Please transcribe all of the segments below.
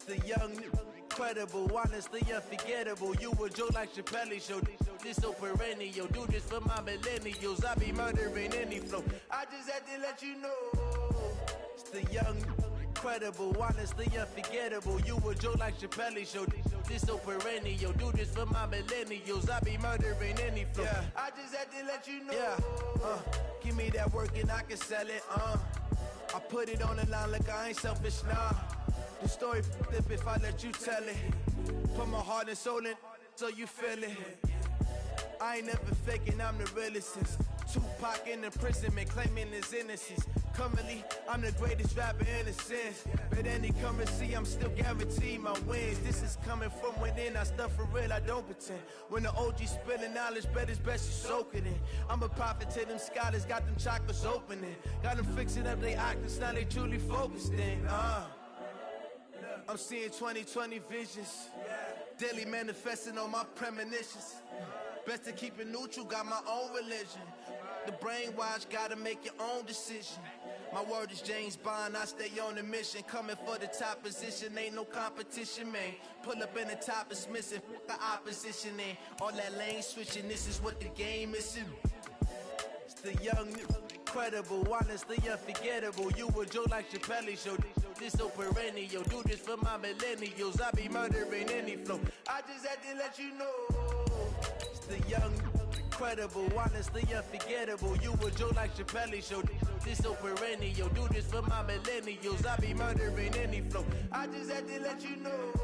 The young, incredible, honestly unforgettable. You a joke like Chappelle Show. This so perennial. Do this for my millennials. I be murdering any flow. I just had to let you know. It's the young, incredible, honestly unforgettable. You a joke like Chappelle Show. This so perennial. Do this for my millennials. I be murdering any flow. Yeah. I just had to let you know. Yeah. Give me that work and I can sell it. I put it on the line like I ain't selfish, nah. The story flip if I let you tell it. Put my heart and soul in so you feel it. I ain't never faking, I'm the realest since Tupac in imprisonment, claiming his innocence. Currently, I'm the greatest rapper in a sense. But any currency, I'm still guaranteed my wins. This is coming from within, I stuff for real, I don't pretend. When the OG spilling knowledge, bet it's best you soak it in. I'm a prophet to them scholars, got them chakras opening. Got them fixing up they octaves, now they truly focused in. I'm seeing 2020 visions, daily manifesting on my premonitions. Best to keep it neutral, got my own religion. The brainwash, gotta make your own decision. My word is James Bond, I stay on a mission. Coming for the top position, ain't no competition, man. Pull up in the top is missing, the opposition in. All that lane switching, this is what the game is. It's the young, incredible, honestly unforgettable. You a joke like Chappelle Show. This so perennial. Do this for my millennials. I be murdering any flow. I just had to let you know. It's the young, incredible, honestly unforgettable. You a joke like Chappelle Show. This so perennial. Do this for my millennials. I be murdering any flow. I just had to let you know.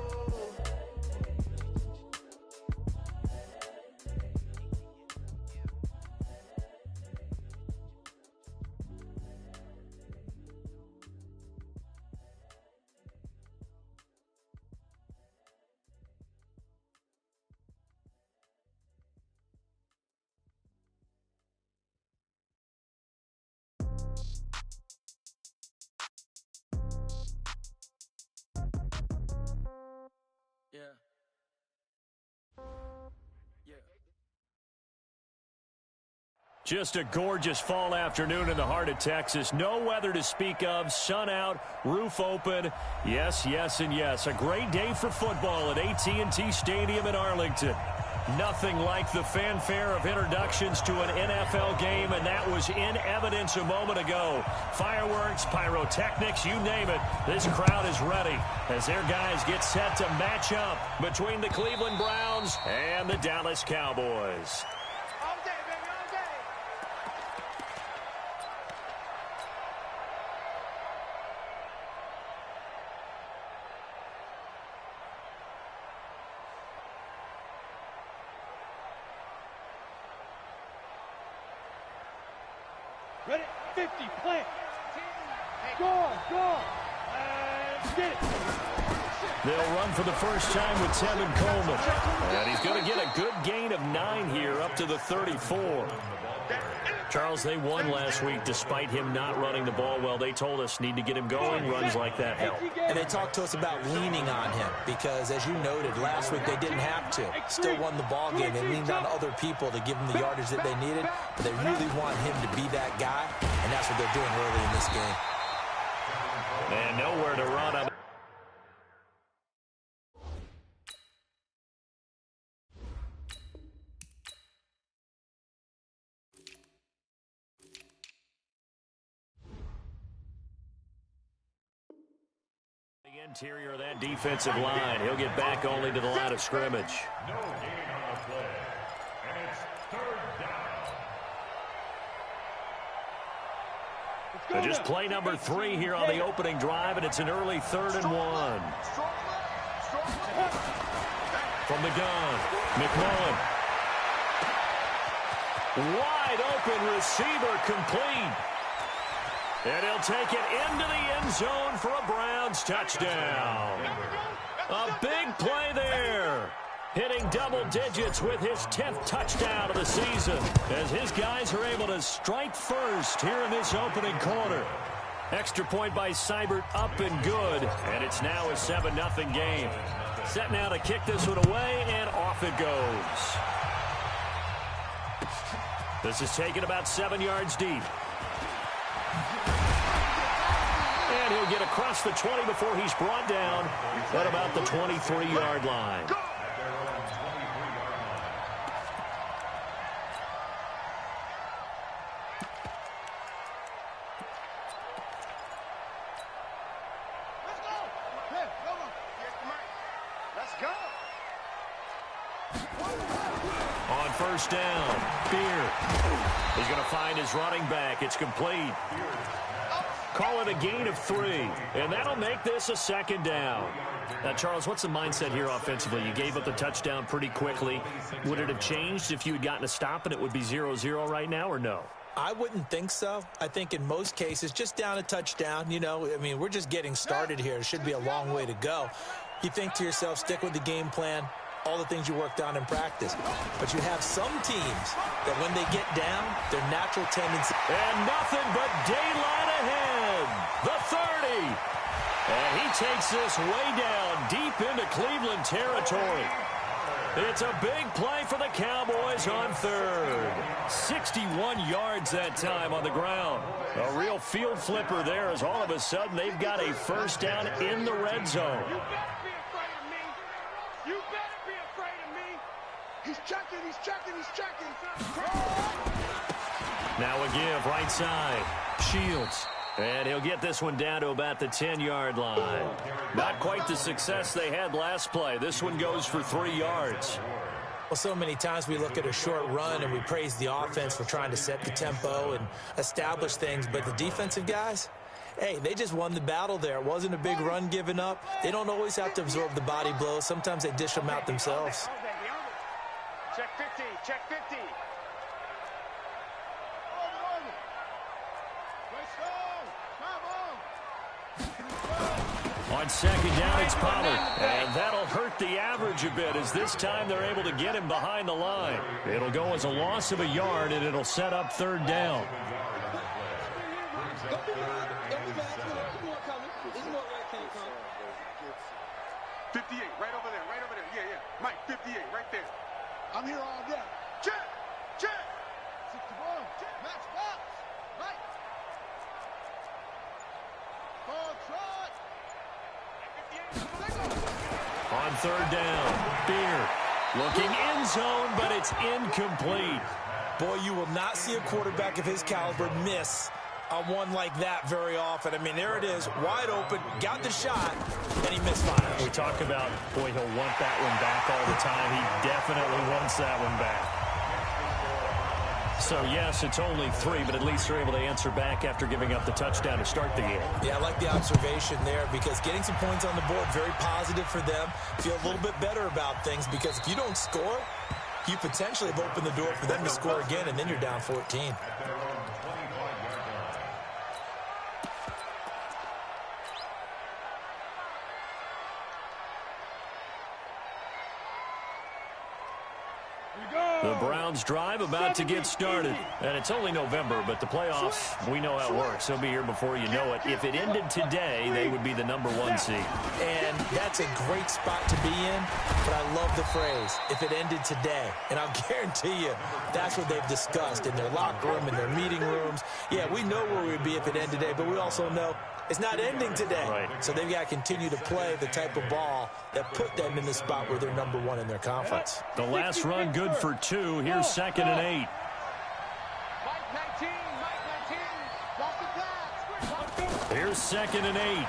Just a gorgeous fall afternoon in the heart of Texas. No weather to speak of. Sun out, roof open. Yes, yes, and yes. A great day for football at AT&T Stadium in Arlington. Nothing like the fanfare of introductions to an NFL game, and that was in evidence a moment ago. Fireworks, pyrotechnics, you name it. This crowd is ready as their guys get set to match up between the Cleveland Browns and the Dallas Cowboys. Ready, 50, play. Go, and get it. They'll run for the first time with Tevin Coleman. And he's going to get a good gain of 9 here up to the 34. Charles, they won last week despite him not running the ball well. They told us need to get him going. Runs like that help. And they talked to us about leaning on him because, as you noted, last week they didn't have to. Still won the ball game. They leaned on other people to give them the yardage that they needed, but they really want him to be that guy, and that's what they're doing early in this game. And nowhere to run him. Interior of that defensive line. He'll get back only to the line of scrimmage. No gain on the play. And it's third down. Just play number 3 here on the opening drive, and it's an early 3rd and 1. From the gun, McMullen. Wide open receiver complete. And he'll take it into the end zone for a Browns touchdown. A big play there. Hitting double digits with his 10th touchdown of the season as his guys are able to strike first here in this opening quarter. Extra point by Seibert up and good. And it's now a 7-0 game. Set now to kick this one away, and off it goes. This is taken about 7 yards deep. And he'll get across the 20 before he's brought down at about the 23-yard line. On first down, Beer. He's going to find his running back. It's complete. Call it a gain of 3, and that'll make this a second down. Now, Charles, what's the mindset here offensively? You gave up the touchdown pretty quickly. Would it have changed if you had gotten a stop and it would be 0-0 right now, or no? I wouldn't think so. I think in most cases, just down a touchdown, you know, I mean, we're just getting started here. It should be a long way to go. You think to yourself, stick with the game plan, all the things you worked on in practice. But you have some teams that when they get down, their natural tendency. And nothing but daylight ahead. The 30. And he takes this way down deep into Cleveland territory. It's a big play for the Cowboys on third. 61 yards that time on the ground. A real field flipper there as all of a sudden they've got a first down in the red zone. He's checking, he's checking, he's checking. Now a give right side. Shields. And he'll get this one down to about the 10-yard line. Not quite the success they had last play. This one goes for 3 yards. Well, so many times we look at a short run and we praise the offense for trying to set the tempo and establish things. But the defensive guys, hey, they just won the battle there. It wasn't a big run given up. They don't always have to absorb the body blows. Sometimes they dish them out themselves. Check 50, check 50. On second down, it's Pollard. And that'll hurt the average a bit as this time they're able to get him behind the line. It'll go as a loss of a yard, and it'll set up third down. Don't be mad. Don't be mad. There's more coming. There's more where it came from. 58, right over there, right over there. Yeah, yeah. Mike, 58, right there. I'm here all day. Check, check. 61, check. Match box. Mike. Ball shot. On third down, Beer looking end zone, but it's incomplete. Boy, you will not see a quarterback of his caliber miss on one like that very often. I mean, there it is, wide open, got the shot, and he misfired. We talk about, boy, he'll want that one back all the time. He definitely wants that one back. So, yes, it's only 3, but at least they're able to answer back after giving up the touchdown to start the game. Yeah, I like the observation there because getting some points on the board, very positive for them. Feel a little bit better about things because if you don't score, you potentially have opened the door for them to score again, and then you're down 14. The Browns drive about to get started. And it's only November, but the playoffs, we know how it works. They'll be here before you know it. If it ended today, they would be the #1 seed. And that's a great spot to be in, but I love the phrase, if it ended today. And I'll guarantee you, that's what they've discussed in their locker room, in their meeting rooms. Yeah, we know where we'd be if it ended today, but we also know it's not ending today. Right. So they've got to continue to play the type of ball that put them in the spot where they're #1 in their conference. The last run good for 2. Here's 2nd and 8. Mike 19, Mike 19. Lost the pass. Here's 2nd and 8.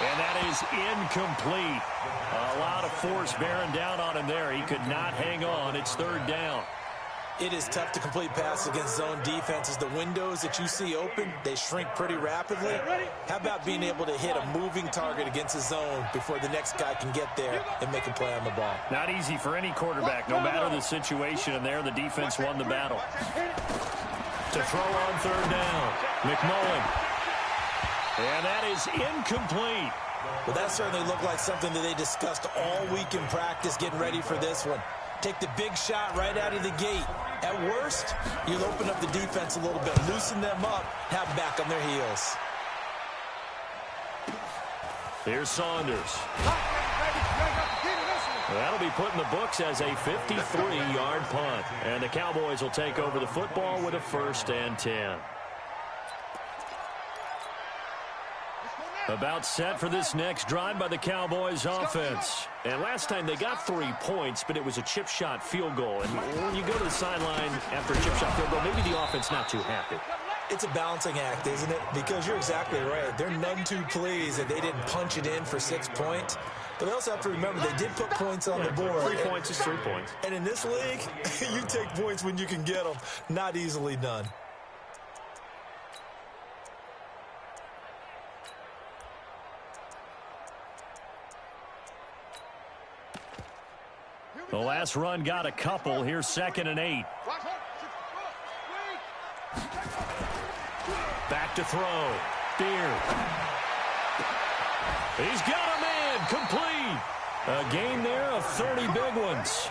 And that is incomplete. A lot of force bearing down on him there. He could not hang on. It's 3rd down. It is tough to complete passes against zone defenses. The windows that you see open, they shrink pretty rapidly. How about being able to hit a moving target against a zone before the next guy can get there and make a play on the ball? Not easy for any quarterback, no matter the situation. And there, the defense won the battle. To throw on 3rd down, McMullen. And that is incomplete. Well, that certainly looked like something that they discussed all week in practice, getting ready for this one. Take the big shot right out of the gate. At worst, you'll open up the defense a little bit, loosen them up, have them back on their heels. Here's Saunders. That'll be put in the books as a 53-yard punt. And the Cowboys will take over the football with a 1st and 10. About set for this next drive by the Cowboys offense. And last time they got 3 points, but it was a chip shot field goal. And when you go to the sideline after a chip shot field goal, maybe the offense not too happy. It's a balancing act, isn't it? Because you're exactly right. They're none too pleased that they didn't punch it in for 6 points. But they also have to remember they did put points on the board. 3 points is 3 points. And in this league, you take points when you can get them. Not easily done. The last run got a couple. Here's 2nd and 8. Back to throw. Deere. He's got a man. Complete. A gain there of 30 big ones.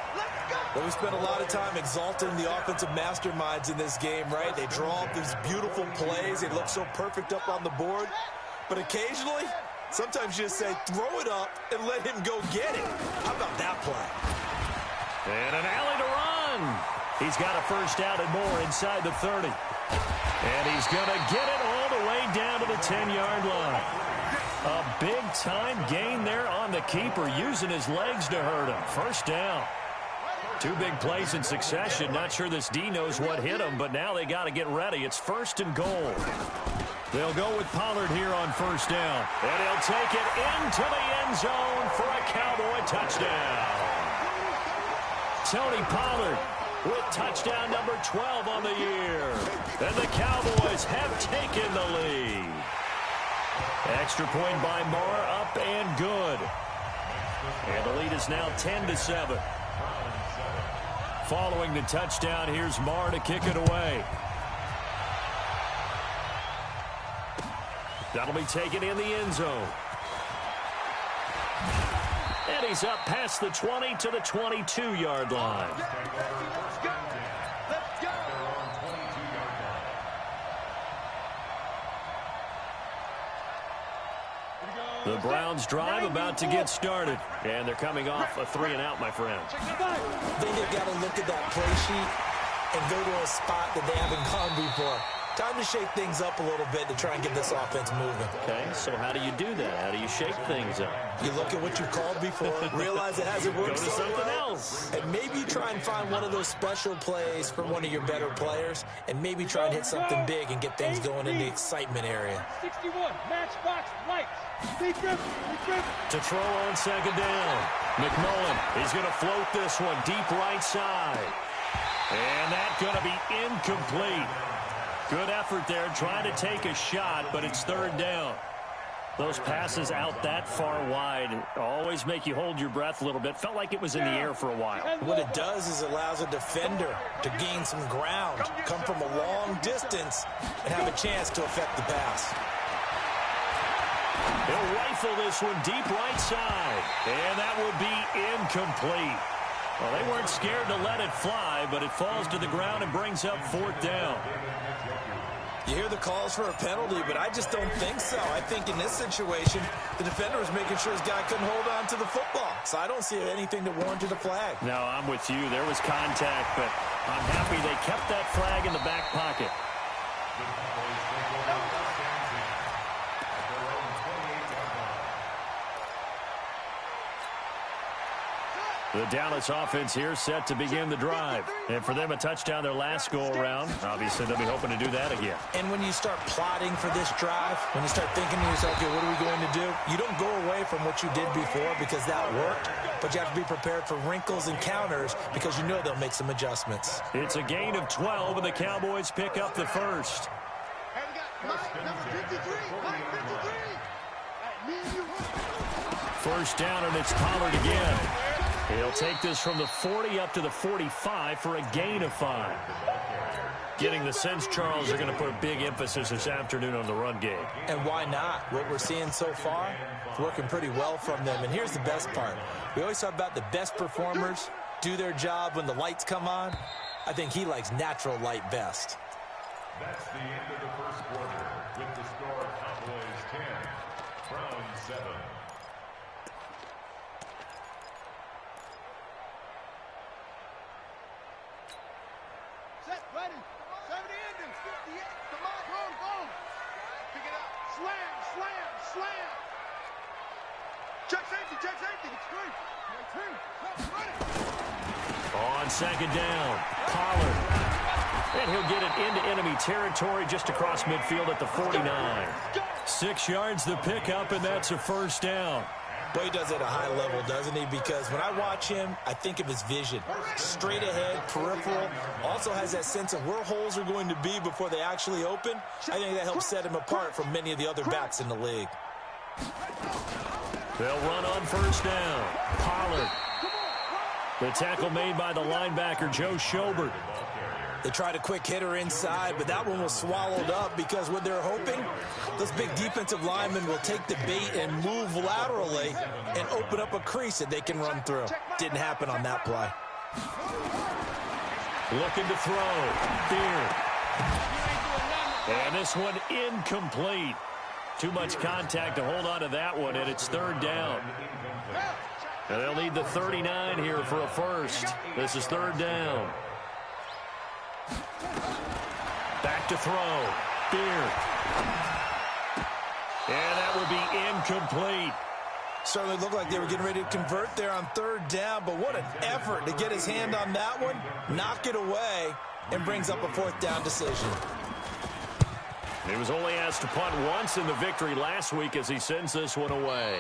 Well, we spent a lot of time exalting the offensive masterminds in this game, right? They draw up these beautiful plays. They look so perfect up on the board. But occasionally, sometimes you just say, throw it up and let him go get it. How about that play? And an alley to run. He's got a first down and more inside the 30. And he's going to get it all the way down to the 10-yard line. A big-time gain there on the keeper, using his legs to hurt him. First down. 2 big plays in succession. Not sure this D knows what hit him, but now they got to get ready. It's 1st and goal. They'll go with Pollard here on first down. And he'll take it into the end zone for a Cowboy touchdown. Tony Pollard with touchdown number 12 on the year. And the Cowboys have taken the lead. Extra point by Marr, up and good. And the lead is now 10-7. Following the touchdown, here's Marr to kick it away. That'll be taken in the end zone. And he's up past the 20 to the 22-yard line. The Browns drive about to get started. And they're coming off a 3-and-out, my friend. Then you've got to look at that play sheet and go to a spot that they haven't gone before. Time to shake things up a little bit to try and get this offense moving. Okay, so how do you do that? How do you shake things up? You look at what you called before, realize it hasn't worked Go to so something well, else. and maybe you try and find one of those special plays from one of your better players, and maybe try and hit something big and get things going in the excitement area. 61, matchbox lights. To throw on 2nd down. McMullen, he's going to float this one deep right side. And that's going to be incomplete. Good effort there, trying to take a shot, but it's 3rd down. Those passes out that far wide always make you hold your breath a little bit. Felt like it was in the air for a while. What it does is it allows a defender to gain some ground, come from a long distance, and have a chance to affect the pass. He'll rifle this one deep right side, and that would be incomplete. Well, they weren't scared to let it fly, but it falls to the ground and brings up 4th down. You hear the calls for a penalty, but I just don't think so. I think in this situation, the defender was making sure his guy couldn't hold on to the football. So I don't see anything to warrant a flag. No, I'm with you. There was contact, but I'm happy they kept that flag in the back pocket. The Dallas offense here set to begin the drive. And for them, a touchdown their last go-around. Obviously, they'll be hoping to do that again. And when you start plotting for this drive, when you start thinking to yourself, okay, what are we going to do? You don't go away from what you did before because that worked. But you have to be prepared for wrinkles and counters because you know they'll make some adjustments. It's a gain of 12, and the Cowboys pick up the first. First down, and it's Pollard again. He'll take this from the 40 up to the 45 for a gain of 5. Getting the sense, Charles, are going to put a big emphasis this afternoon on the run game. And why not? What we're seeing so far is working pretty well from them. And here's the best part. We always talk about the best performers do their job when the lights come on. I think he likes natural light best. That's the end of the first quarter with the score Cowboys 10, Browns 7. Set, ready. 70 ending. 58. Come on, boom, boom. Pick it up. Slam, slam, slam. Check safety, check safety. It's free. On second down, Pollard. And he'll get it into enemy territory just across midfield at the 49. 6 yards the pickup, and that's a first down. Well, he does it at a high level, doesn't he? Because when I watch him, I think of his vision. Straight ahead, peripheral. Also has that sense of where holes are going to be before they actually open. I think that helps set him apart from many of the other backs in the league. They'll run on first down. Pollard. The tackle made by the linebacker, Joe Schobert. They tried a quick hitter inside, but that one was swallowed up because what they're hoping, those big defensive linemen will take the bait and move laterally and open up a crease that they can run through. Didn't happen on that play. Looking to throw. Beard. And this one incomplete. Too much contact to hold on to that one, and it's third down. And they'll need the 39 here for a first. This is third down. Back to throw. Beard. And that will be incomplete. Certainly looked like they were getting ready to convert there on third down, but what an effort to get his hand on that one, knock it away, and brings up a fourth down decision. He was only asked to punt once in the victory last week as he sends this one away.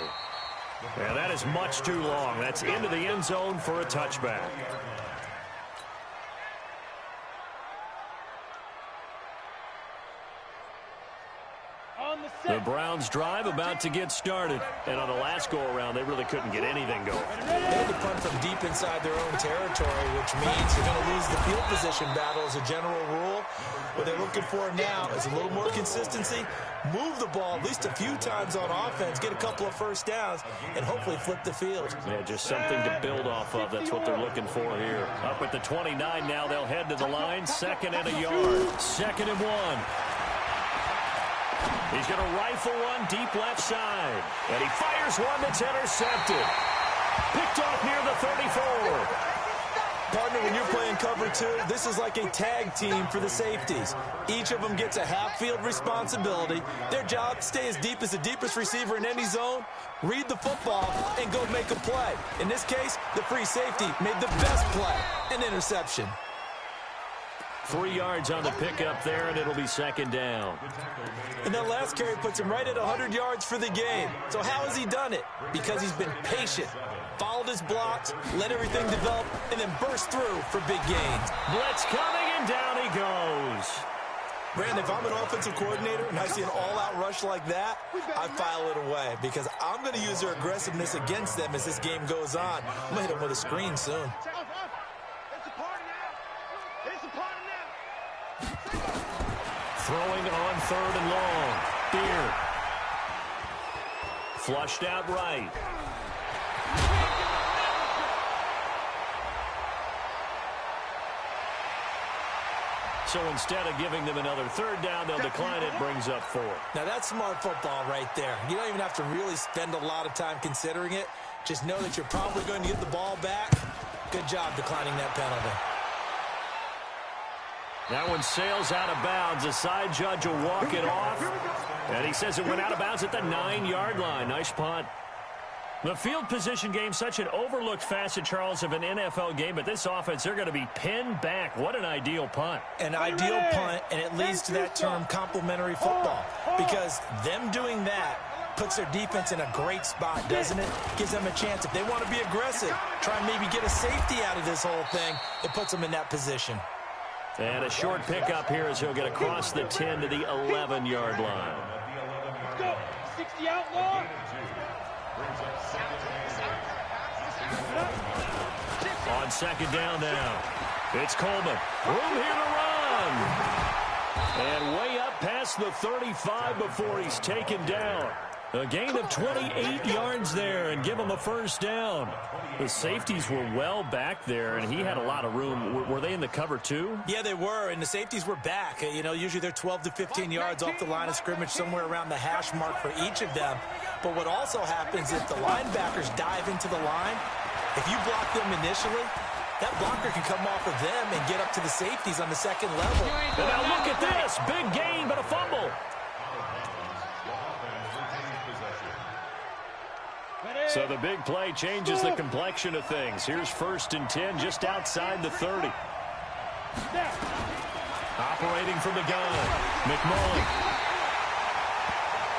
And that is much too long. That's into the end zone for a touchback. The Browns drive about to get started. And on the last go-around, they really couldn't get anything going. They had to punt from deep inside their own territory, which means you're going to lose the field position battle as a general rule. What they're looking for now is a little more consistency, move the ball at least a few times on offense, get a couple of first downs, and hopefully flip the field. Yeah, just something to build off of. That's what they're looking for here. Up at the 29 now, they'll head to the line. 2nd and a yard. 2nd and 1. He's going to rifle one deep left side. And he fires one that's intercepted. Picked off near the 34. Partner, when you're playing cover 2, this is like a tag team for the safeties. Each of them gets a half-field responsibility. Their job, stay as deep as the deepest receiver in any zone, read the football, and go make a play. In this case, the free safety made the best play, an interception. 3 yards on the pickup there, and it'll be 2nd down. And that last carry puts him right at 100 yards for the game. So how has he done it? Because he's been patient, followed his blocks, let everything develop, and then burst through for big gains. Blitz coming, and down he goes. Brandon, if I'm an offensive coordinator and I see an all-out rush like that, I file it away because I'm going to use their aggressiveness against them as this game goes on. I'm going to hit them with a screen soon. Throwing on 3rd and long. Beard. Flushed out right. So instead of giving them another 3rd down, they'll decline it. Brings up 4. Now that's smart football right there. You don't even have to really spend a lot of time considering it. Just know that you're probably going to get the ball back. Good job declining that penalty. That one sails out of bounds. The side judge will walk it off. And he says it went out of bounds at the 9-yard line. Nice punt. The field position game, such an overlooked facet, Charles, of an NFL game. But this offense, they're going to be pinned back. What an ideal punt. An ideal punt, and it leads to that term complementary football. Because them doing that puts their defense in a great spot, doesn't it? Gives them a chance. If they want to be aggressive, try and maybe get a safety out of this whole thing, it puts them in that position. And a short pickup here as he'll get across the 10 to the 11-yard line. Let's go. 60 out long. On 2nd down now. It's Coleman. Room here to run. And way up past the 35 before he's taken down. A gain of 28 yards there and give him a first down. The safeties were well back there, and he had a lot of room. Were they in the cover too? Yeah, they were, and the safeties were back. You know, usually they're 12 to 15 yards off the line of scrimmage, somewhere around the hash mark for each of them. But what also happens if the linebackers dive into the line, if you block them initially, that blocker can come off of them and get up to the safeties on the 2nd level. And now look at this. Big gain, but a fumble. So the big play changes the complexion of things. Here's 1st and 10 just outside the 30. Operating from the gun, McMullen.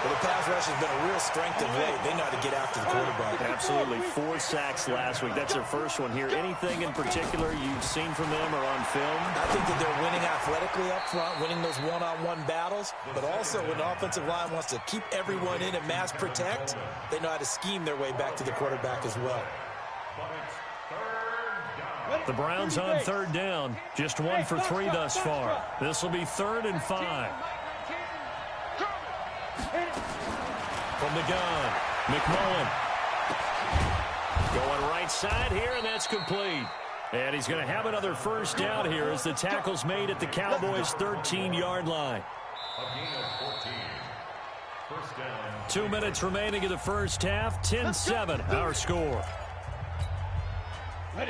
Well, the pass rush has been a real strength of late. They know how to get after the quarterback. Absolutely. 4 sacks last week. That's their first one here. Anything in particular you've seen from them or on film? I think that they're winning athletically up front, winning those one-on-one battles, but also when the offensive line wants to keep everyone in and mass protect, they know how to scheme their way back to the quarterback as well. The Browns on 3rd down. Just 1 for 3 thus far. This will be 3rd and 5. From the gun, McMullen. Going right side here, and that's complete. And he's going to have another 1st down here as the tackle's made at the Cowboys' 13-yard line. 2 minutes remaining in the first half. 10-7, our score.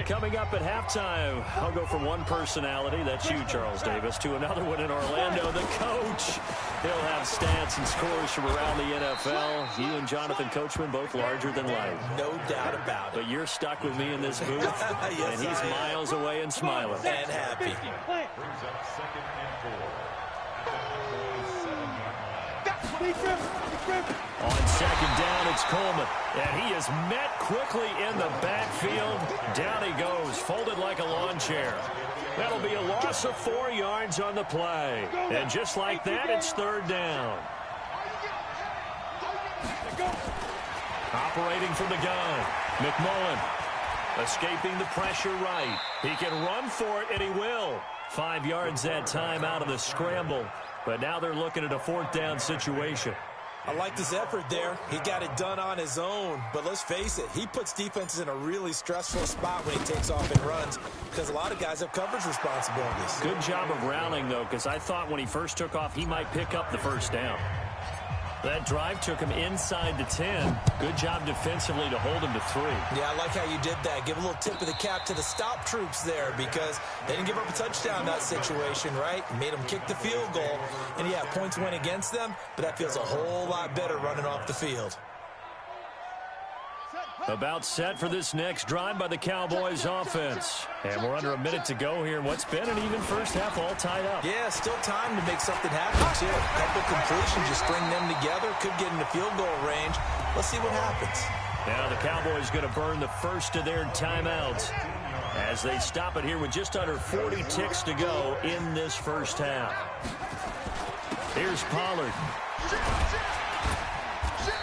Coming up at halftime, I'll go from one personality, that's you, Charles Davis, to another one in Orlando, the coach. He'll have stats and scores from around the NFL. You and Jonathan Coachman, both larger than life. No doubt about it. But you're stuck with me in this booth, yes, and he's miles away and smiling. And happy. Brings up 2nd and 4. At the Cowboys' 7-yard line. On 2nd down, it's Coleman. And he is met quickly in the backfield. Down he goes, folded like a lawn chair. That'll be a loss of 4 yards on the play. And just like that, it's 3rd down. Operating from the gun, McMullen. Escaping the pressure right. He can run for it, and he will. 5 yards that time out of the scramble. But now they're looking at a 4th down situation. I like this effort there. He got it done on his own. But let's face it, he puts defenses in a really stressful spot when he takes off and runs because a lot of guys have coverage responsibilities. Good job of rallying, though, because I thought when he first took off, he might pick up the 1st down. That drive took him inside the 10. Good job defensively to hold him to 3. Yeah, I like how you did that. Give a little tip of the cap to the stop troops there because they didn't give up a touchdown in that situation, right? Made them kick the field goal. And, yeah, points went against them, but that feels a whole lot better running off the field. About set for this next drive by the Cowboys offense. And we're under a minute to go here in what's been an even first half all tied up. Yeah, still time to make something happen, too. A couple completions, just string them together, could get into field goal range. Let's see what happens. Now the Cowboys going to burn the first of their timeouts as they stop it here with just under 40 ticks to go in this first half. Here's Pollard.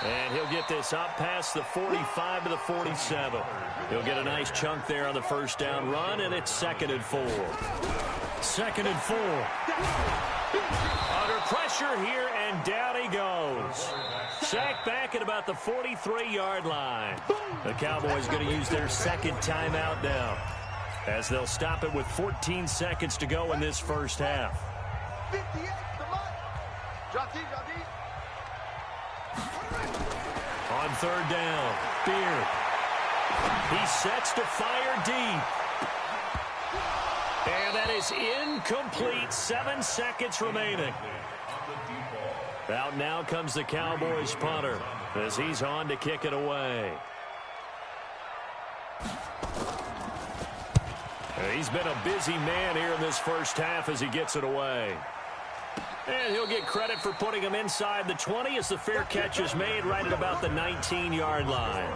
And he'll get this up past the 45 to the 47. He'll get a nice chunk there on the 1st down run, and it's 2nd and 4. 2nd and 4. Under pressure here, and down he goes. Sacked back at about the 43-yard line. The Cowboys going to use their 2nd timeout now as they'll stop it with 14 seconds to go in this first half. 58, On 3rd down, Beard. He sets to fire deep. And that is incomplete. 7 seconds remaining. Out now comes the Cowboys punter as he's on to kick it away. He's been a busy man here in this first half as he gets it away. And he'll get credit for putting him inside the 20 as the fair catch is made right at about the 19-yard line.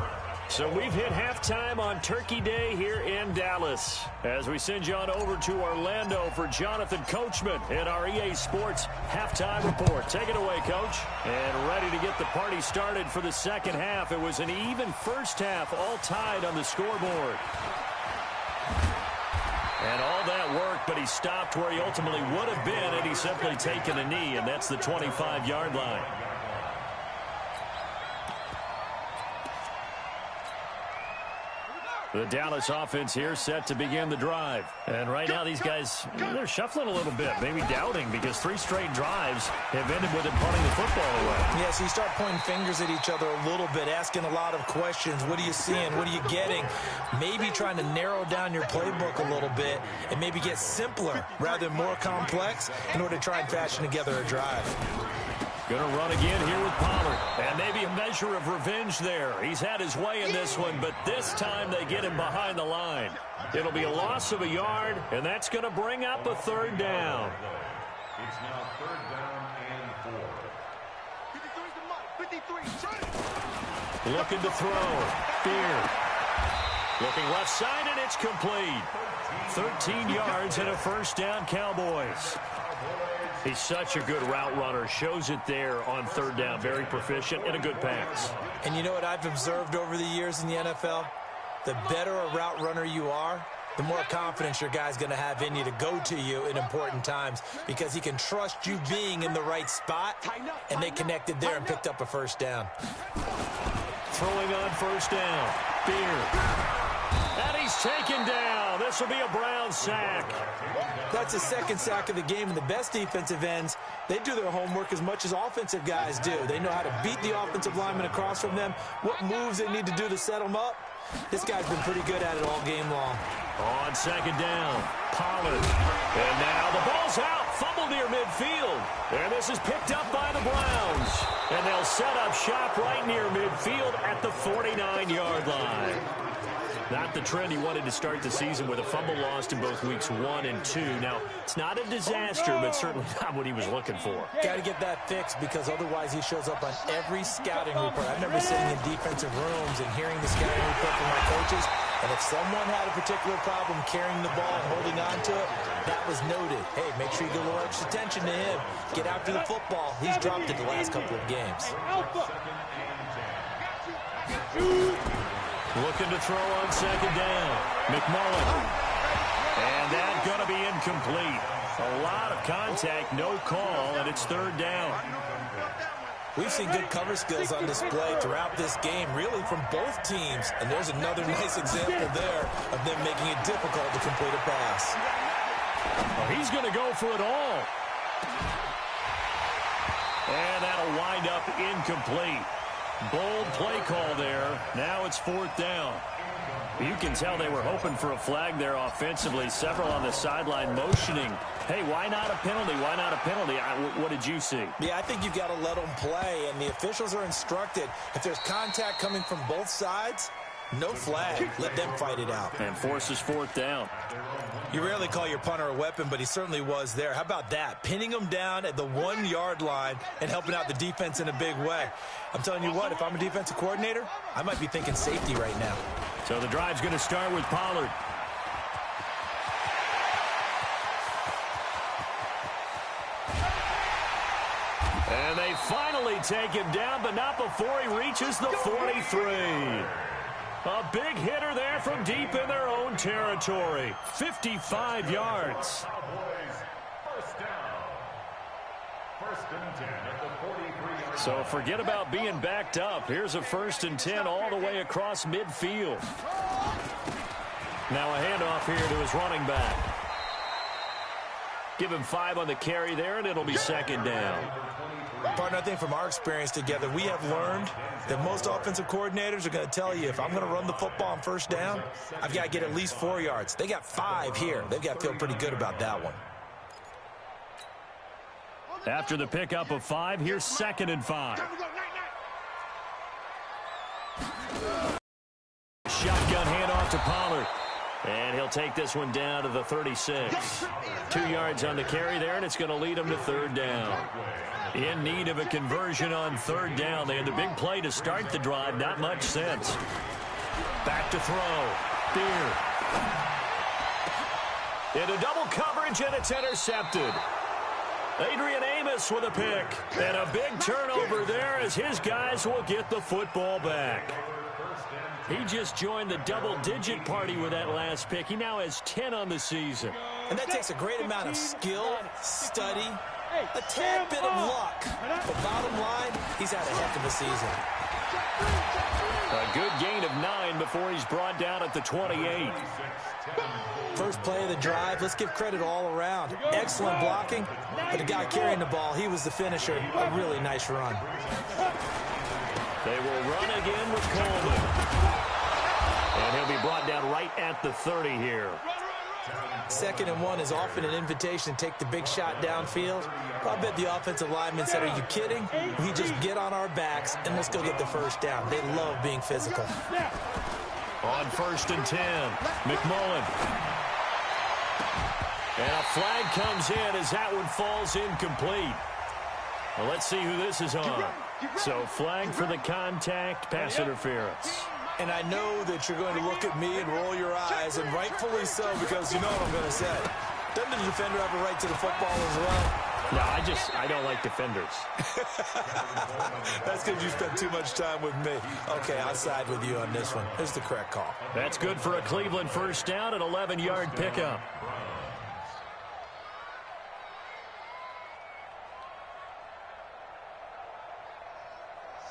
So we've hit halftime on Turkey Day here in Dallas as we send you on over to Orlando for Jonathan Coachman in our EA Sports Halftime Report. Take it away, Coach. And ready to get the party started for the second half. It was an even first half, all tied on the scoreboard. And all that work, but he stopped where he ultimately would have been had he simply taken a knee, and that's the 25-yard line. The Dallas offense here set to begin the drive. And right now these guys, they're shuffling a little bit, maybe doubting because 3 straight drives have ended with them punting the football away. Yeah, so you start pointing fingers at each other a little bit, asking a lot of questions. What are you seeing? What are you getting? Maybe trying to narrow down your playbook a little bit and maybe get simpler rather than more complex in order to try and fashion together a drive. Going to run again here with Pollard. And maybe a measure of revenge there. He's had his way in this one, but this time they get him behind the line. It'll be a loss of a yard, and that's going to bring up a third down. It's now third down and 4. Looking to throw. Beard. Looking left side, and it's complete. 13 yards and a first down, Cowboys. He's such a good route runner. Shows it there on third down. Very proficient and a good pass. And you know what I've observed over the years in the NFL? The better a route runner you are, the more confidence your guy's going to have in you to go to you in important times because he can trust you being in the right spot, and they connected there and picked up a first down. Throwing on first down. Beard. And he's taken down. This will be a Brown sack. That's the second sack of the game, and the best defensive ends, they do their homework as much as offensive guys do. They know how to beat the offensive lineman across from them, what moves they need to do to set them up. This guy's been pretty good at it all game long. On second down, Pollard. And now the ball's out. Fumble near midfield. And this is picked up by the Browns. And they'll set up shop right near midfield at the 49-yard line. Not the trend he wanted to start the season with a fumble lost in both weeks 1 and 2. Now, it's not a disaster, but certainly not what he was looking for. Got to get that fixed because otherwise he shows up on every scouting report. I remember sitting in defensive rooms and hearing the scouting report from my coaches, and if someone had a particular problem carrying the ball and holding on to it, that was noted. Hey, make sure you give a little extra attention to him. Get after the football. He's dropped it the last couple of games. Looking to throw on second down. McMullen. And that's going to be incomplete. A lot of contact, no call, and it's third down. We've seen good cover skills on display throughout this game, really from both teams. And there's another nice example there of them making it difficult to complete a pass. Well, he's going to go for it all. And that'll wind up incomplete. Bold play call there. Now it's fourth down. You can tell they were hoping for a flag there offensively. Several on the sideline motioning. Hey, why not a penalty? Why not a penalty? What did you see? Yeah, I think you've got to let them play, and the officials are instructed. If there's contact coming from both sides, no flag. Let them fight it out. And forces fourth down. You rarely call your punter a weapon, but he certainly was there. How about that? Pinning him down at the 1-yard line and helping out the defense in a big way. I'm telling you what, if I'm a defensive coordinator, I might be thinking safety right now. So the drive's going to start with Pollard. And they finally take him down, but not before he reaches the 43. A big hitter there from deep in their own territory. 55 yards. So forget about being backed up. Here's a 1st and 10 all the way across midfield. Now a handoff here to his running back. Give him 5 on the carry there, and it'll be second down. Partner, I think from our experience together, we have learned that most offensive coordinators are going to tell you, if I'm going to run the football on first down, I've got to get at least 4 yards. They got 5 here. They've got to feel pretty good about that one. After the pickup of 5, here's 2nd and 5. Shotgun handoff to Pollard. And he'll take this one down to the 36. 2 yards on the carry there, and it's going to lead him to third down. In need of a conversion on third down. They had the big play to start the drive. Not much sense. Back to throw. Beard. Into double coverage, and it's intercepted. Adrian Amos with a pick. And a big turnover there as his guys will get the football back. He just joined the double-digit party with that last pick. He now has 10 on the season. And that takes a great amount of skill, study, a tad bit of luck. But bottom line, he's had a heck of a season. A good gain of 9 before he's brought down at the 28. First play of the drive, let's give credit all around. Excellent blocking, but the guy carrying the ball, he was the finisher. A really nice run. They will run again with Coleman. And he'll be brought down right at the 30 here. 2nd and 1 is often an invitation to take the big shot downfield. I bet the offensive lineman said, are you kidding? We just get on our backs and let's go get the first down. They love being physical. On 1st and 10, McMullen. And a flag comes in as that one falls incomplete. Well, let's see who this is on. So flag for the contact, pass interference. And I know that you're going to look at me and roll your eyes, and rightfully so, because you know what I'm going to say. Doesn't the defender have a right to the football as well? No, I don't like defenders. That's because you spent too much time with me. Okay, I'll side with you on this one. Here's the correct call. That's good for a Cleveland first down, an 11-yard pickup.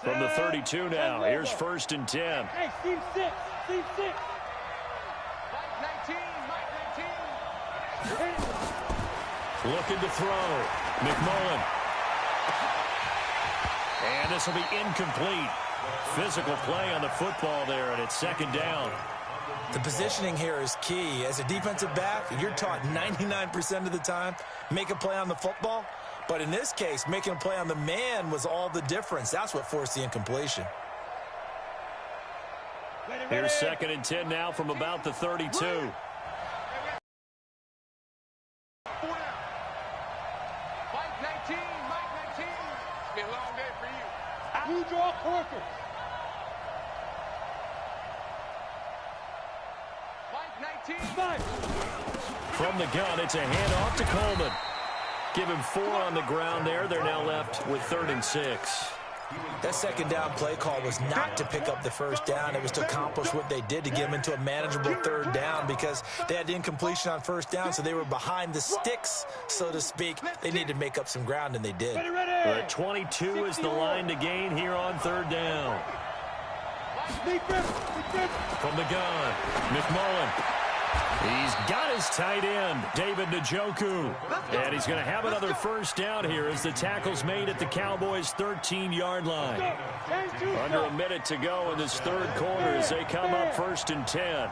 From the 32 now, here's 1st and 10. Hey, Steve 6. Steve 6. Mike 19. Looking to throw. McMullen. And this will be incomplete. Physical play on the football there, and it's 2nd down. The positioning here is key. As a defensive back, you're taught 99% of the time, make a play on the football. But in this case, making a play on the man was all the difference. That's what forced the incompletion. Here's 2nd and 10 now from about the 32. Mike 19. Mike 19. It's been a long day for you. You draw Corker. Mike 19. Five. From the gun, it's a handoff to Coleman. Give him 4 on the ground there. They're now left with 3rd and 6. That 2nd down play call was not to pick up the first down. It was to accomplish what they did to get them into a manageable 3rd down because they had incompletion on 1st down, so they were behind the sticks, so to speak. They needed to make up some ground, and they did. But 22 is the line to gain here on 3rd down. From the gun, McMullen. He's got his tight end, David Njoku. And he's going to have another first down here as the tackle's made at the Cowboys' 13-yard line. Under a minute to go in this 3rd quarter as they come up 1st and 10.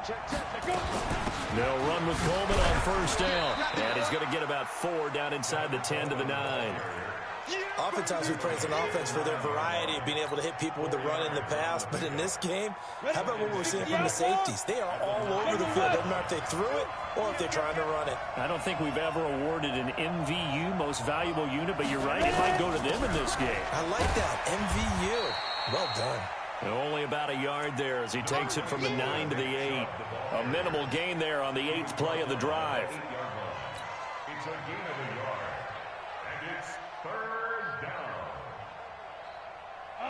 They'll run with Coleman on 1st down. And he's going to get about 4 down inside the 10 to the 9. Oftentimes we praise an offense for their variety of being able to hit people with the run in the pass, but in this game, how about what we're seeing from the safeties? They are all over the field. Doesn't matter if they threw it or if they're trying to run it. I don't think we've ever awarded an MVU, most valuable unit, but you're right, it might go to them in this game. I like that, MVU. Well done. And only about a yard there as he takes it from the 9 to the 8. A minimal gain there on the 8th play of the drive. It's a gain of a yard, and it's 3rd down.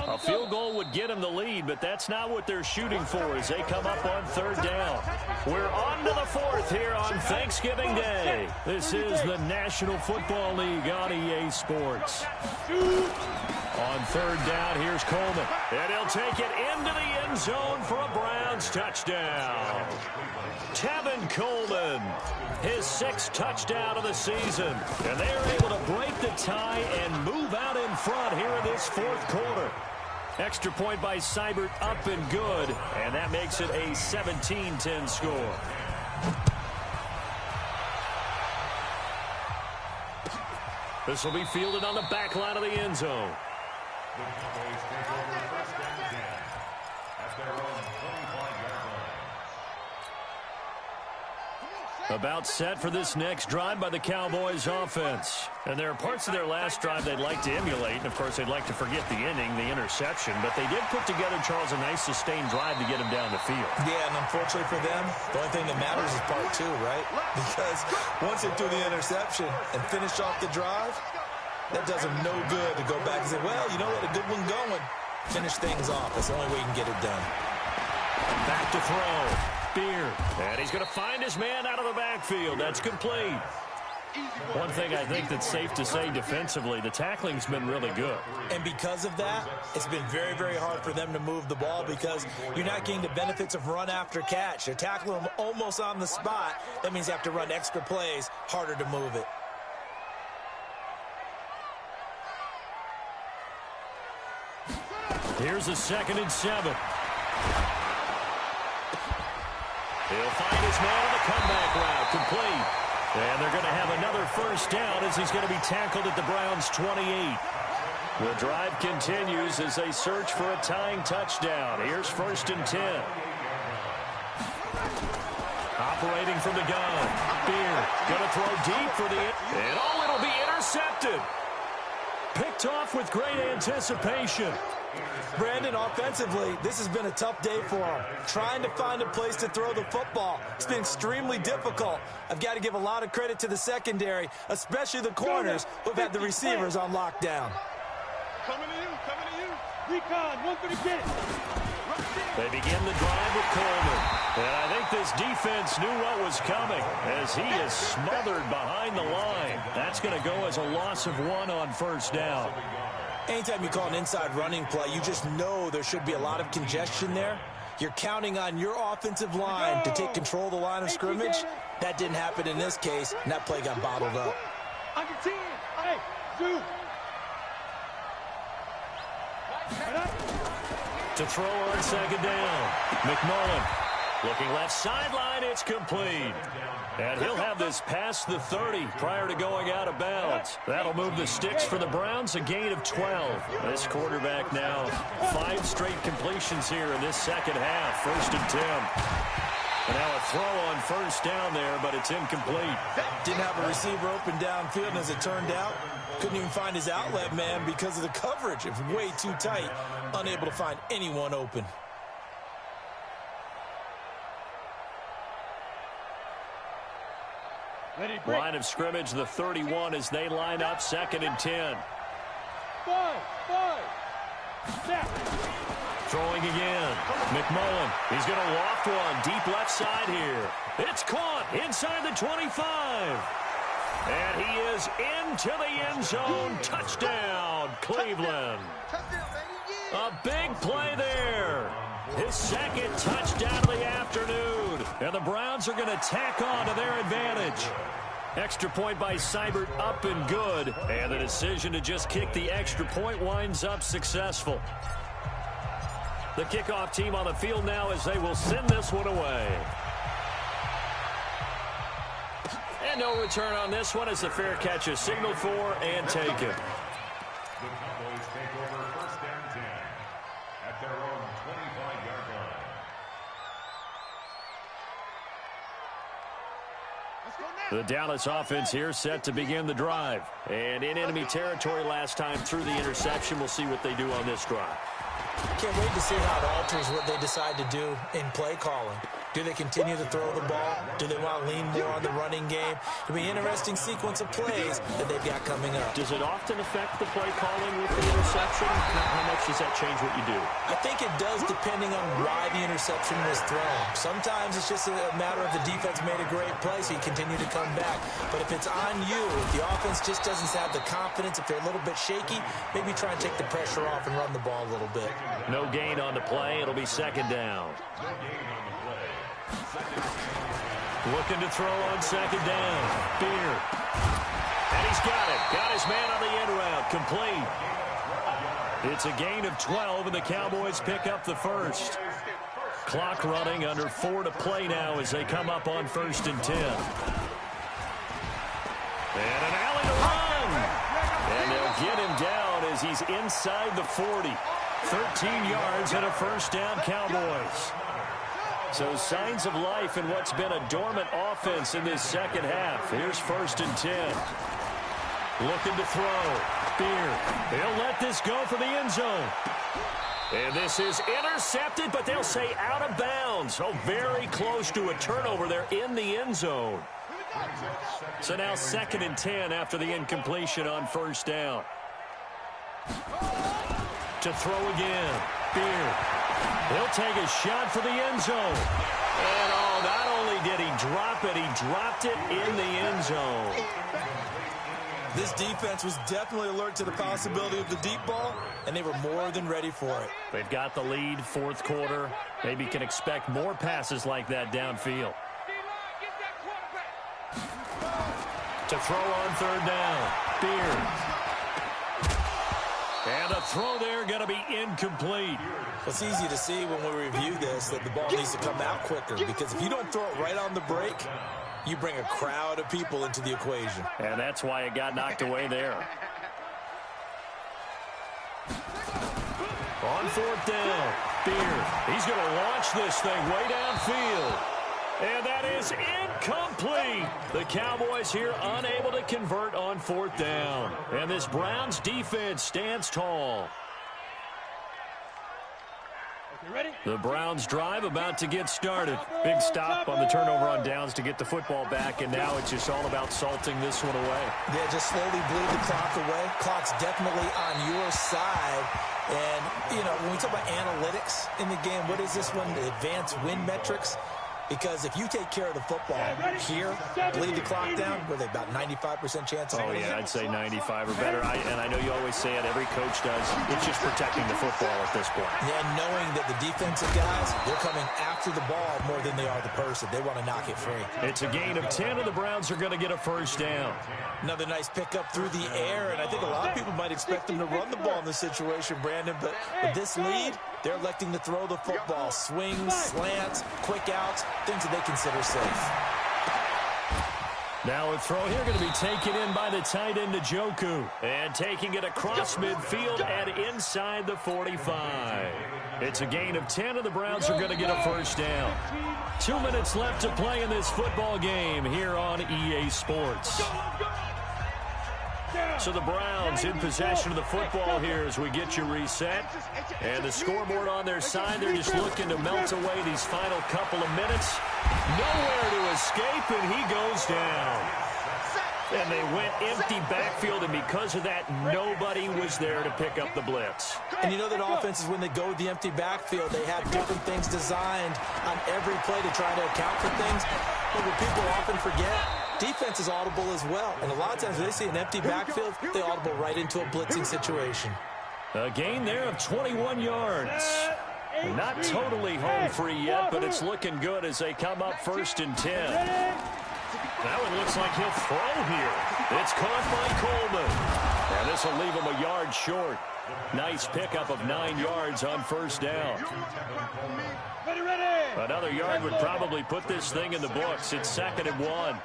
A field goal would get them the lead, but that's not what they're shooting for as they come up on 3rd down. We're on to the 4th here on Thanksgiving Day. This is the National Football League on EA Sports. On 3rd down, here's Coleman. And he'll take it into the end zone for a Browns touchdown. Tevin Coleman, his 6th touchdown of the season. And they are able to break the tie and move out in front here in this 4th quarter. Extra point by Seibert up and good. And that makes it a 17-10 score. This will be fielded on the back line of the end zone. The Cowboys take over 1st and 10 at their own 25-yard line. About set for this next drive by the Cowboys offense. And there are parts of their last drive they'd like to emulate. And, of course, they'd like to forget the inning, the interception. But they did put together, Charles, a nice sustained drive to get him down the field. Yeah, and unfortunately for them, the only thing that matters is part 2, right? Because once they threw the interception and finished off the drive, that does them no good to go back and say, well, you know what, a good one going. Finish things off. That's the only way you can get it done. Back to throw. Beard. And he's going to find his man out of the backfield. That's complete. One thing I think that's safe to say defensively, the tackling's been really good. And because of that, it's been very, very hard for them to move the ball because you're not getting the benefits of run after catch. They're tackling them almost on the spot. That means you have to run extra plays, harder to move it. Here's a 2nd and 7. He'll find his man on the comeback route, complete. And they're going to have another first down as he's going to be tackled at the Browns' 28. The drive continues as they search for a tying touchdown. Here's 1st and 10. Operating from the gun. Beer going to throw deep for the... And it'll be intercepted. Picked off with great anticipation. Brandon, offensively, this has been a tough day for him. Trying to find a place to throw the football. It's been extremely difficult. I've got to give a lot of credit to the secondary, especially the corners who've had the receivers on lockdown. Coming to you. Recon, 130 They begin the drive with Coleman. And I think this defense knew what was coming as he is smothered behind the line. That's going to go as a loss of 1 on 1st down. Anytime you call an inside running play, you just know there should be a lot of congestion there. You're counting on your offensive line to take control of the line of scrimmage. That didn't happen in this case, and that play got bottled up. Under 10. Hey, do. To throw on 2nd down. McMullen looking left sideline. It's complete. And he'll have this past the 30 prior to going out of bounds. That'll move the sticks for the Browns, a gain of 12. This quarterback now 5 straight completions here in this second half. 1st and 10. And now a throw on 1st down there, but it's incomplete. Didn't have a receiver open downfield, and as it turned out, couldn't even find his outlet man because of the coverage. It was way too tight. Unable to find anyone open. Line of scrimmage, the 31 as they line up 2nd and 10. 5. Snap. Throwing again. McMullen. He's going to loft one deep left side here. It's caught inside the 25. And he is into the end zone. Touchdown, Cleveland. A big play there. His 2nd touchdown of the afternoon. And the Browns are going to tack on to their advantage. Extra point by Seibert, up and good. And the decision to just kick the extra point winds up successful. The kickoff team on the field now as they will send this one away. And no return on this one as the fair catch is signaled for and taken. The Cowboys take over 1st and 10 at their own 25-yard line. The Dallas offense here set to begin the drive. And in enemy territory last time through the interception. We'll see what they do on this drive. Can't wait to see how it alters what they decide to do in play calling. Do they continue to throw the ball? Do they want to lean more on the running game? It'll be an interesting sequence of plays that they've got coming up. Does it often affect the play calling with the interception? How much does that change what you do? I think it does depending on why the interception was thrown. Sometimes it's just a matter of the defense made a great play, so you continue to come back. But if it's on you, if the offense just doesn't have the confidence, if they're a little bit shaky, maybe try and take the pressure off and run the ball a little bit. No gain on the play. It'll be 2nd down. Looking to throw on 2nd down. Beer. And he's got it. Got his man on the end route. Complete. It's a gain of 12, and the Cowboys pick up the 1st. Clock running, under 4 to play now as they come up on 1st and 10. And an alley to run. And they'll get him down as he's inside the 40. 13 yards and a 1st down, Cowboys. So signs of life in what's been a dormant offense in this second half. Here's 1st and 10. Looking to throw. Beer. They'll let this go for the end zone. And this is intercepted, but they'll say out of bounds. Oh, very close to a turnover there in the end zone. So now 2nd and 10 after the incompletion on 1st down. To throw again. Beer. He'll take a shot for the end zone. And, oh, not only did he drop it, he dropped it in the end zone. This defense was definitely alert to the possibility of the deep ball, and they were more than ready for it. They've got the lead, 4th quarter. Maybe can expect more passes like that downfield. To throw on 3rd down. Beer. And the throw there going to be incomplete. It's easy to see when we review this that the ball needs to come out quicker, because if you don't throw it right on the break, you bring a crowd of people into the equation. And that's why it got knocked away there. On fourth down, Beard. He's going to launch this thing way downfield. And that is incomplete. The Cowboys here unable to convert on fourth down. And this Browns defense stands tall. The Browns drive about to get started. Big stop on the turnover on downs to get the football back, and now it's just all about salting this one away. Yeah, just slowly bleed the clock away. Clock's definitely on your side. And, you know, when we talk about analytics in the game, what is this one? The advanced win metrics? Because if you take care of the football here, bleed the clock down, what are they, about 95% chance? Oh, yeah, I'd say 95 or better. And I know you always say it, every coach does. It's just protecting the football at this point. Yeah, knowing that the defensive guys, they're coming after the ball more than they are the person. They want to knock it free. It's a gain of 10, and the Browns are going to get a first down. Another nice pickup through the air, and I think a lot of people might expect them to run the ball in this situation, Brandon, but with this lead, they're electing to throw the football. Swings, slants, quick outs, things that they consider safe. Now a throw here going to be taken in by the tight end Njoku. And taking it across midfield and inside the 45. It's a gain of 10, and the Browns are going to get a first down. 2 minutes left to play in this football game here on EA Sports. So the Browns in possession of the football here as we get you reset. And the scoreboard on their side, they're just looking to melt away these final couple of minutes. Nowhere to escape, and he goes down. And they went empty backfield, and because of that, nobody was there to pick up the blitz. And you know that offenses, when they go with the empty backfield, they have different things designed on every play to try to account for things. But what people often forget, defense is audible as well. And a lot of times when they see an empty backfield, they audible right into a blitzing situation. A gain there of 21 yards. Not totally home free yet, but it's looking good as they come up 1st and 10. Now it looks like he'll throw here. It's caught by Coleman. And this will leave him a yard short. Nice pickup of 9 yards on 1st down. Another yard would probably put this thing in the books. It's 2nd and 1.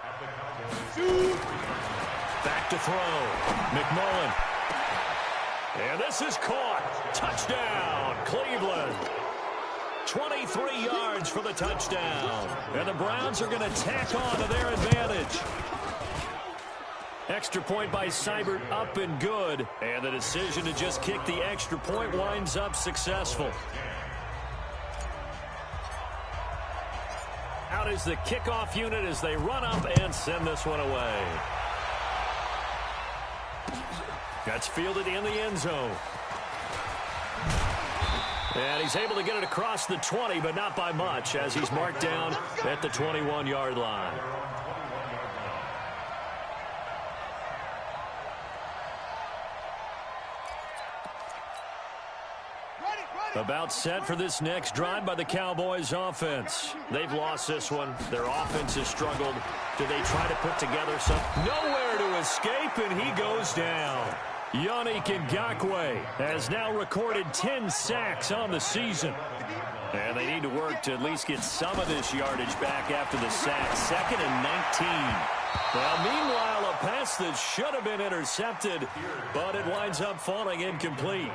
Back to throw. McMullen. And this is caught. Touchdown, Cleveland. 23 yards for the touchdown. And the Browns are going to tack on to their advantage. Extra point by Seibert up and good. And the decision to just kick the extra point winds up successful. Out is the kickoff unit as they run up and send this one away. That's fielded in the end zone. And he's able to get it across the 20, but not by much, as he's marked down at the 21-yard line. About set for this next drive by the Cowboys offense. They've lost this one. Their offense has struggled. Do they try to put together something? Nowhere to escape, and he goes down. Yannick Ngakoue has now recorded 10 sacks on the season. And they need to work to at least get some of this yardage back after the sack. 2nd and 19. Well, meanwhile, a pass that should have been intercepted, but it winds up falling incomplete.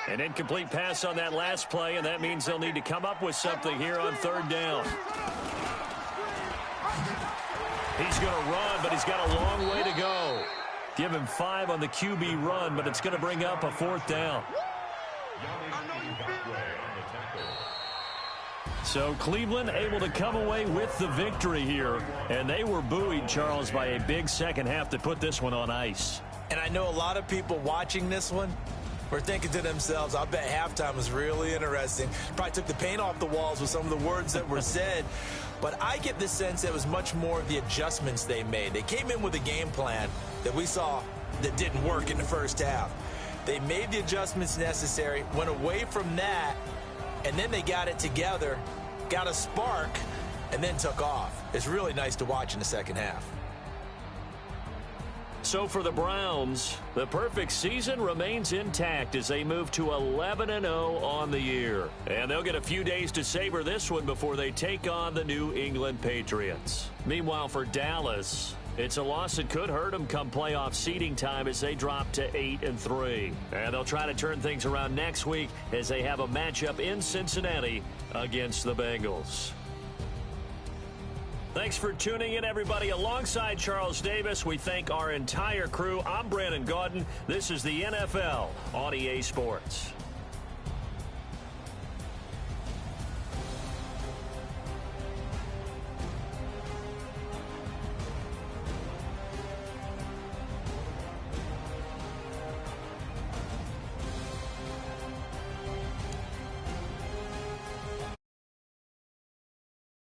An incomplete pass on that last play, and that means they'll need to come up with something here on 3rd down. He's going to run, but he's got a long way to go. Give him 5 on the QB run, but it's going to bring up a 4th down. So Cleveland able to come away with the victory here. And they were buoyed, Charles, by a big second half that put this one on ice. And I know a lot of people watching this one were thinking to themselves, I bet halftime was really interesting. Probably took the paint off the walls with some of the words that were said. But I get the sense that it was much more of the adjustments they made. They came in with a game plan that we saw that didn't work in the first half. They made the adjustments necessary, went away from that, and then they got it together, got a spark, and then took off. It's really nice to watch in the second half. So for the Browns, the perfect season remains intact as they move to 11-0 on the year. And they'll get a few days to savor this one before they take on the New England Patriots. Meanwhile, for Dallas, it's a loss that could hurt them come playoff seeding time as they drop to 8-3. And they'll try to turn things around next week as they have a matchup in Cincinnati against the Bengals. Thanks for tuning in, everybody. Alongside Charles Davis, we thank our entire crew. I'm Brandon Gaudin. This is the NFL on EA Sports.